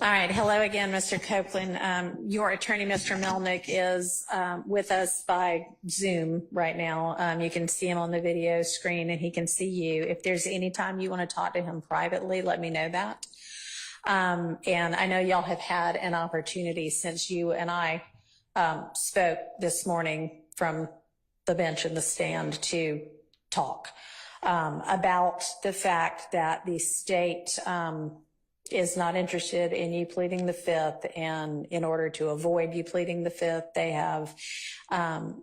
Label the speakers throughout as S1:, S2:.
S1: All right. Hello again, Mr. Copeland. Your attorney, Mr. Melnick, is with us by Zoom right now. You can see him on the video screen and he can see you. If there's any time you want to talk to him privately, let me know that. And I know y'all have had an opportunity since you and I spoke this morning from the bench and the stand to talk about the fact that the state is not interested in you pleading the fifth, and in order to avoid you pleading the fifth, they have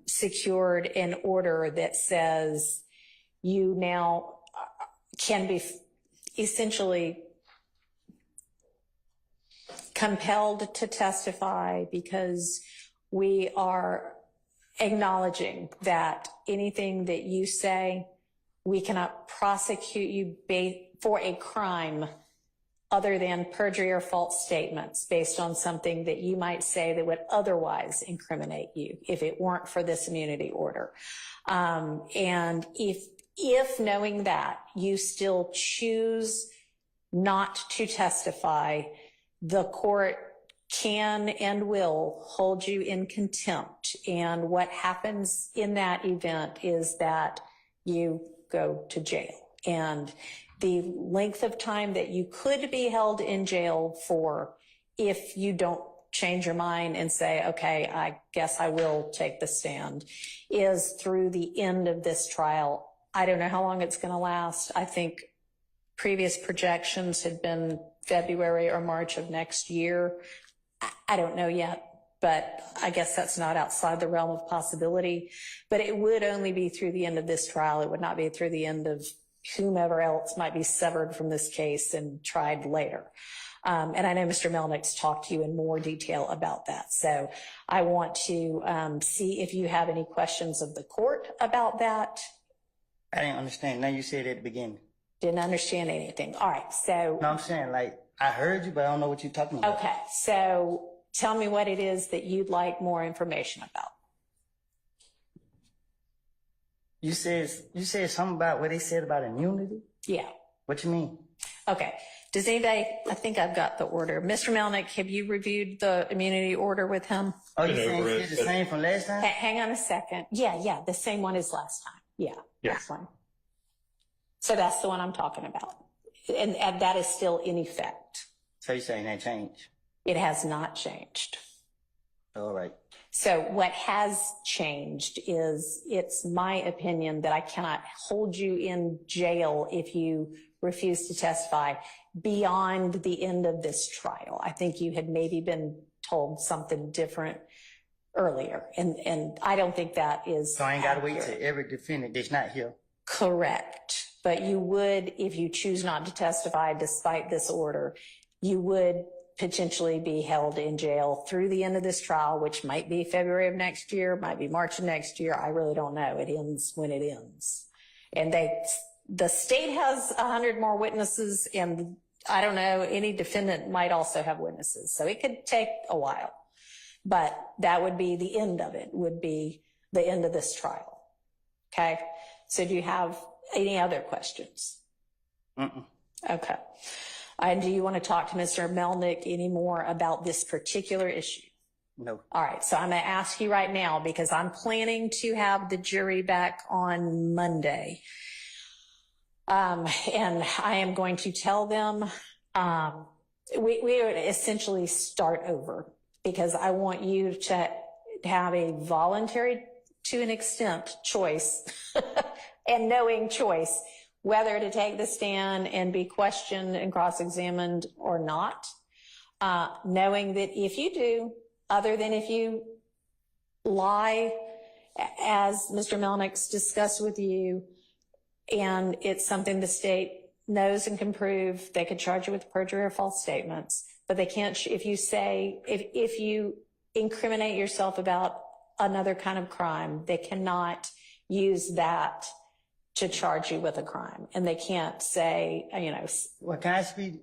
S1: secured an order that says you now can be essentially compelled to testify because we are acknowledging that anything that you say, we cannot prosecute you for a crime other than perjury or false statements based on something that you might say that would otherwise incriminate you if it weren't for this immunity order. And if knowing that you still choose not to testify, the court can and will hold you in contempt. And what happens in that event is that you go to jail. And the length of time that you could be held in jail for if you don't change your mind and say, okay, I guess I will take the stand, is through the end of this trial. I don't know how long it's going to last. I think previous projections had been February or March of next year. I don't know yet, but I guess that's not outside the realm of possibility. But it would only be through the end of this trial. It would not be through the end of whomever else might be severed from this case and tried later. And I know Mr. Melnick's talked to you in more detail about that. So I want to see if you have any questions of the court about that.
S2: I didn't understand. Now you said at the beginning.
S1: Didn't understand anything. All right. So.
S2: No, I'm saying, like, I heard you, but I don't know what you're talking about.
S1: Okay. So tell me what it is that you'd like more information about.
S2: You said something about what they said about immunity?
S1: Yeah.
S2: What you mean?
S1: Okay. Does anybody, I think I've got the order. Mr. Melnick, have you reviewed the immunity order with him?
S2: Oh, you saying it's the same from last time?
S1: Hang on a second. Yeah. The same one as last time. Yeah. This one. So that's the one I'm talking about. And that is still in effect.
S2: So you're saying that changed?
S1: It has not changed.
S2: All right.
S1: So what has changed is, it's my opinion that I cannot hold you in jail if you refuse to testify beyond the end of this trial. I think you had maybe been told something different earlier, and I don't think that is
S2: So I ain't got to wait till every defendant that's not here.
S1: Correct. But you would, if you choose not to testify despite this order, you would potentially be held in jail through the end of this trial, which might be February of next year, might be March of next year. I really don't know. It ends when it ends. And the state has 100 more witnesses, and I don't know, any defendant might also have witnesses. So it could take a while, but that would be the end of it, would be the end of this trial. Okay. So do you have any other questions? Okay. And do you want to talk to Mr. Melnick any more about this particular issue?
S2: No.
S1: All right. So I'm going to ask you right now, because I'm planning to have the jury back on Monday. And I am going to tell them, we would essentially start over, because I want you to have a voluntary, to an extent, choice and knowing choice whether to take the stand and be questioned and cross-examined or not, knowing that if you do, other than if you lie, as Mr. Melnick's discussed with you, and it's something the state knows and can prove, they could charge you with perjury or false statements, but they can't, if you incriminate yourself about another kind of crime, they cannot use that to charge you with a crime. And they can't say,
S2: Well, can I speak?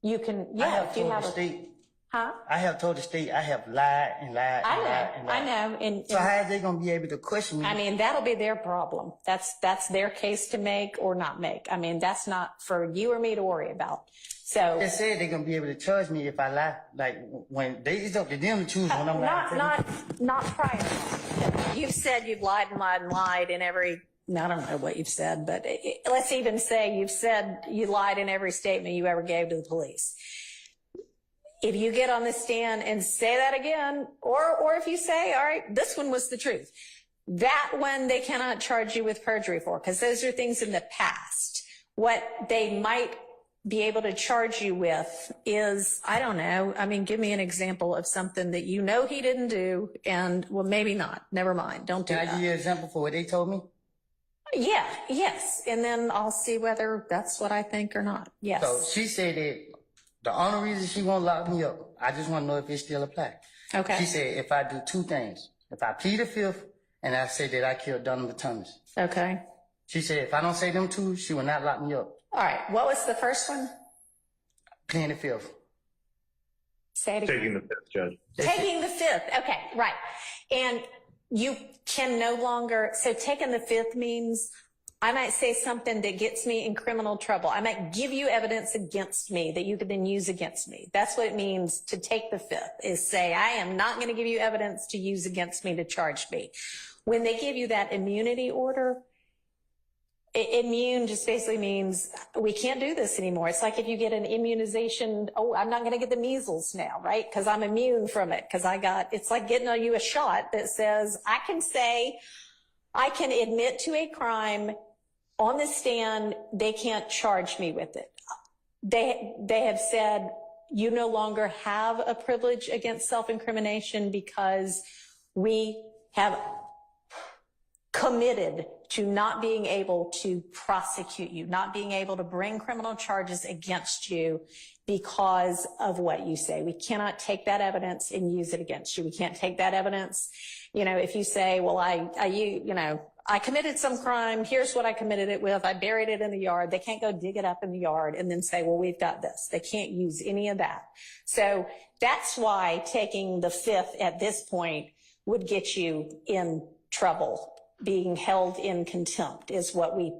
S1: You can, yeah.
S2: I have told the state
S1: Huh?
S2: I have told the state I have lied and lied and lied and lied.
S1: I know. And
S2: So how are they going to be able to question me?
S1: I mean, that'll be their problem. That's their case to make or not make. I mean, that's not for you or me to worry about. So
S2: They said they're going to be able to charge me if I lie. Like, when it's up to them to choose when I'm lying.
S1: not prior. You've said you've lied and lied and lied in every, I don't know what you've said, but let's even say you've said you lied in every statement you ever gave to the police. If you get on the stand and say that again, or if you say, all right, this one was the truth, that one they cannot charge you with perjury for, because those are things in the past. What they might be able to charge you with is, I don't know, I mean, give me an example of something that you know he didn't do, and, well, maybe not. Never mind. Don't do that.
S2: Can I give you an example for what they told me?
S1: Yeah, yes. And then I'll see whether that's what I think or not. Yes.
S2: So she said that the only reason she won't lock me up, I just want to know if it still applies.
S1: Okay.
S2: She said if I do two things, if I plead the fifth and I say that I killed Donovan Thomas.
S1: Okay.
S2: She said if I don't say them two, she will not lock me up.
S1: All right. What was the first one?
S2: Pleading the fifth.
S1: Say it again.
S3: Taking the fifth, Judge.
S1: Taking the fifth. Okay, right. And you can no longer, so taking the fifth means I might say something that gets me in criminal trouble. I might give you evidence against me that you could then use against me. That's what it means to take the fifth, is say, I am not going to give you evidence to use against me to charge me. When they give you that immunity order, immune just basically means we can't do this anymore. It's like if you get an immunization, oh, I'm not going to get the measles now, right? Because I'm immune from it. Because it's like getting you a shot that says, I can admit to a crime on the stand, they can't charge me with it. They have said you no longer have a privilege against self-incrimination because we have committed to not being able to prosecute you, not being able to bring criminal charges against you because of what you say. We cannot take that evidence and use it against you. We can't take that evidence. If you say, well, I committed some crime. Here's what I committed it with. I buried it in the yard. They can't go dig it up in the yard and then say, well, we've got this. They can't use any of that. So that's why taking the fifth at this point would get you in trouble. Being held in contempt is what we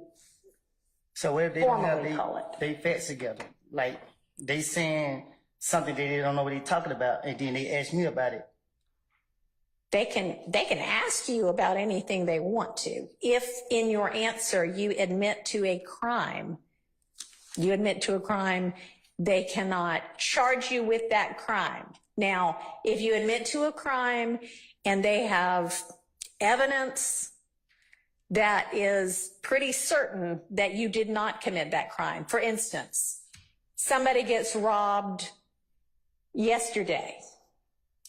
S2: So what if they don't have
S1: formally call it.
S2: they facts together? Like they saying something that they don't know what they're talking about, and then they ask me about it.
S1: They can ask you about anything they want to. If in your answer you admit to a crime, they cannot charge you with that crime. Now, if you admit to a crime and they have evidence that is pretty certain that you did not commit that crime. For instance, somebody gets robbed yesterday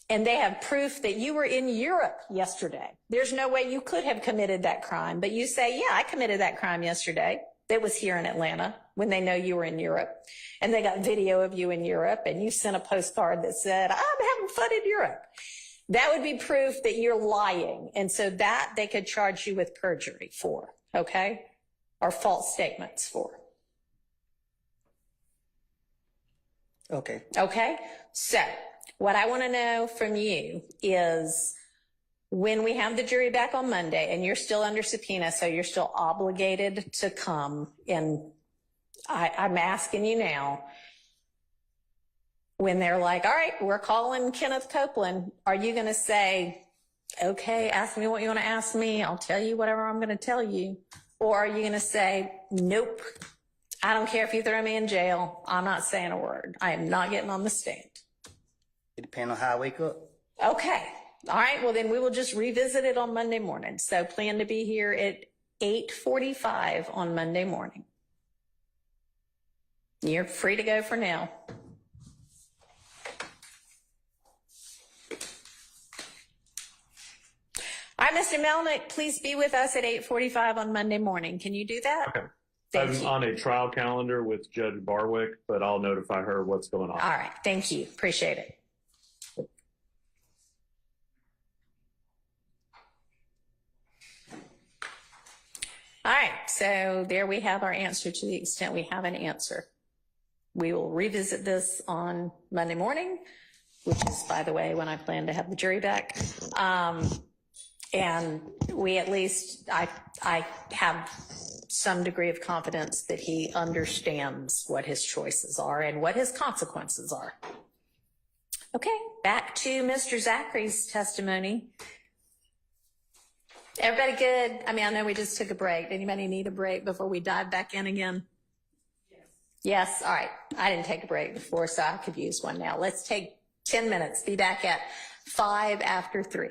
S1: and they have proof that you were in Europe yesterday. There's no way you could have committed that crime, but you say, yeah, I committed that crime yesterday. That was here in Atlanta when they know you were in Europe and they got video of you in Europe and you sent a postcard that said, I'm having fun in Europe. That would be proof that you're lying. And so that they could charge you with perjury for, okay? Or false statements for.
S2: Okay.
S1: Okay? So what I want to know from you is when we have the jury back on Monday and you're still under subpoena, so you're still obligated to come, and I'm asking you now, when they're like, all right, we're calling Kenneth Copeland, are you going to say, okay, ask me what you want to ask me. I'll tell you whatever I'm going to tell you. Or are you going to say, nope, I don't care if you throw me in jail. I'm not saying a word. I am not getting on the stand.
S2: It depends on how I wake up.
S1: Okay. All right. Well, then we will just revisit it on Monday morning. So plan to be here at 8:45 on Monday morning. You're free to go for now. All right, Mr. Melnick, please be with us at 8:45 on Monday morning. Can you do that?
S3: Okay.
S1: Thank
S3: I'm
S1: you.
S3: on a trial calendar with Judge Barwick, but I'll notify her what's going on.
S1: All right. Thank you. Appreciate it. All right. So there we have our answer to the extent we have an answer. We will revisit this on Monday morning which is, by the way, when I plan to have the jury back. And we at least, I have some degree of confidence that he understands what his choices are and what his consequences are. Okay, back to Mr. Zachary's testimony. Everybody good? I mean, I know we just took a break. Anybody need a break before we dive back in again? Yes, all right. I didn't take a break before, so I could use one now. Let's take 10 minutes. Be back at 5 after 3.